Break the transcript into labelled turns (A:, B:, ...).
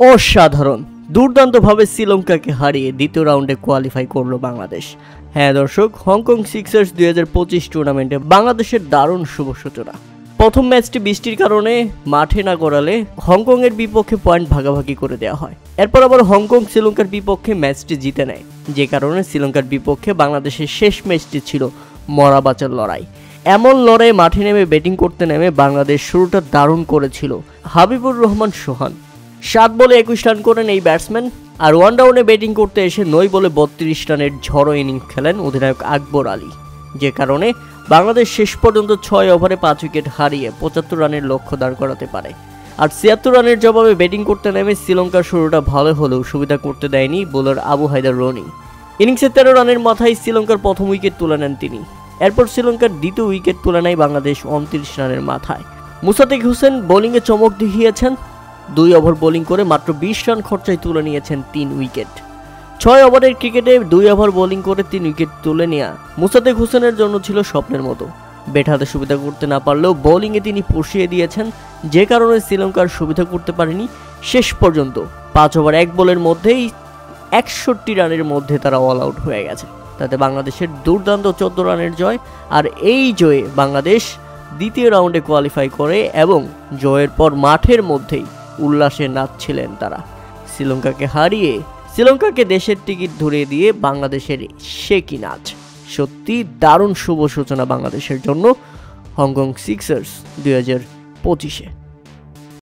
A: অসাধারণ দুর্দান্তভাবে শ্রীলঙ্কাকে হারিয়ে দ্বিতীয় রাউন্ডে কোয়ালিফাই করলো বাংলাদেশ। হ্যাঁ দর্শক, হংকং সিক্সার্স 2025 টুর্নামেন্টে বাংলাদেশের দারুণ শুভ সূচনা। প্রথম ম্যাচটি বৃষ্টির কারণে মাঠে না গড়ালে হংকংয়ের বিপক্ষে পয়েন্ট ভাগাভাগি করে দেওয়া হয়। এরপর আবার হংকং শ্রীলঙ্কার বিপক্ষে ম্যাচটি জিতে নেয়, যে কারণে শ্রীলঙ্কার বিপক্ষে বাংলাদেশের শেষ ম্যাচটি ছিল মরা বাঁচার লড়াই। এমন লড়াই মাঠে নেমে ব্যাটিং করতে নেমে বাংলাদেশ শুরুটা দারুণ করেছিল। হাবিবুর রহমান সোহান 7 বলে 21 রান করেন এই ব্যাটসম্যান, আর ওয়ান ডাউনে ব্যাটিং করতে এসে 9 বলে 32 রানের ঝড়ো ইনিংস খেলেন অধিনায়ক আকবর আলী, যে কারণে বাংলাদেশ শেষ পর্যন্ত 6 ওভারে 5 উইকেট হারিয়ে 75 রানের লক্ষ্য দাঁড় করাতে পারে। আর 76 রানের জবাবে ব্যাটিং করতে নেমে শ্রীলঙ্কার শুরুটা ভালো হলেও সুবিধা করতে দেয়নি বোলার আবু হায়দার রনি। ইনিংসে 13 রানের মাথায় শ্রীলঙ্কার প্রথম উইকেট তুলে নেন তিনি। এরপর শ্রীলঙ্কার দ্বিতীয় উইকেট তুলে নেয় বাংলাদেশ 29 রানের মাথায়। মুসাদ্দিক হোসেন বোলিংয়ে চমক দেখিয়েছেন, 2 ওভার বোলিং করে মাত্র 20 রান খরচায় তুলে নিয়েছেন 3 উইকেট। 6 ওভারের ক্রিকেটে 2 ওভার বোলিং করে 3 উইকেট তুলে নেওয়া মুসাদ্দিক হোসেনের জন্য ছিল স্বপ্নের মতো। ব্যাট হাতে সুবিধা করতে না পারলেও বোলিংয়ে তিনি পুষিয়ে দিয়েছেন, যে কারণে শ্রীলঙ্কার সুবিধা করতে পারেনি। শেষ পর্যন্ত 5 ওভার 1 বলের মধ্যেই 61 রানের মধ্যে তারা অল আউট হয়ে গেছে। তাতে বাংলাদেশের দুর্দান্ত 14 রানের জয়। আর এই জয়ে বাংলাদেশ দ্বিতীয় রাউন্ডে কোয়ালিফাই করে এবং জয়ের পর মাঠের মধ্যেই উল্লাসে নাচছিলেন তারা। শ্রীলঙ্কাকে হারিয়ে শ্রীলঙ্কাকে দেশের টিকিট ধরিয়ে দিয়ে বাংলাদেশের সে কি নাচ। সত্যি দারুণ শুভ সূচনা বাংলাদেশের জন্য হংকং সিক্সার্স 2025-এ।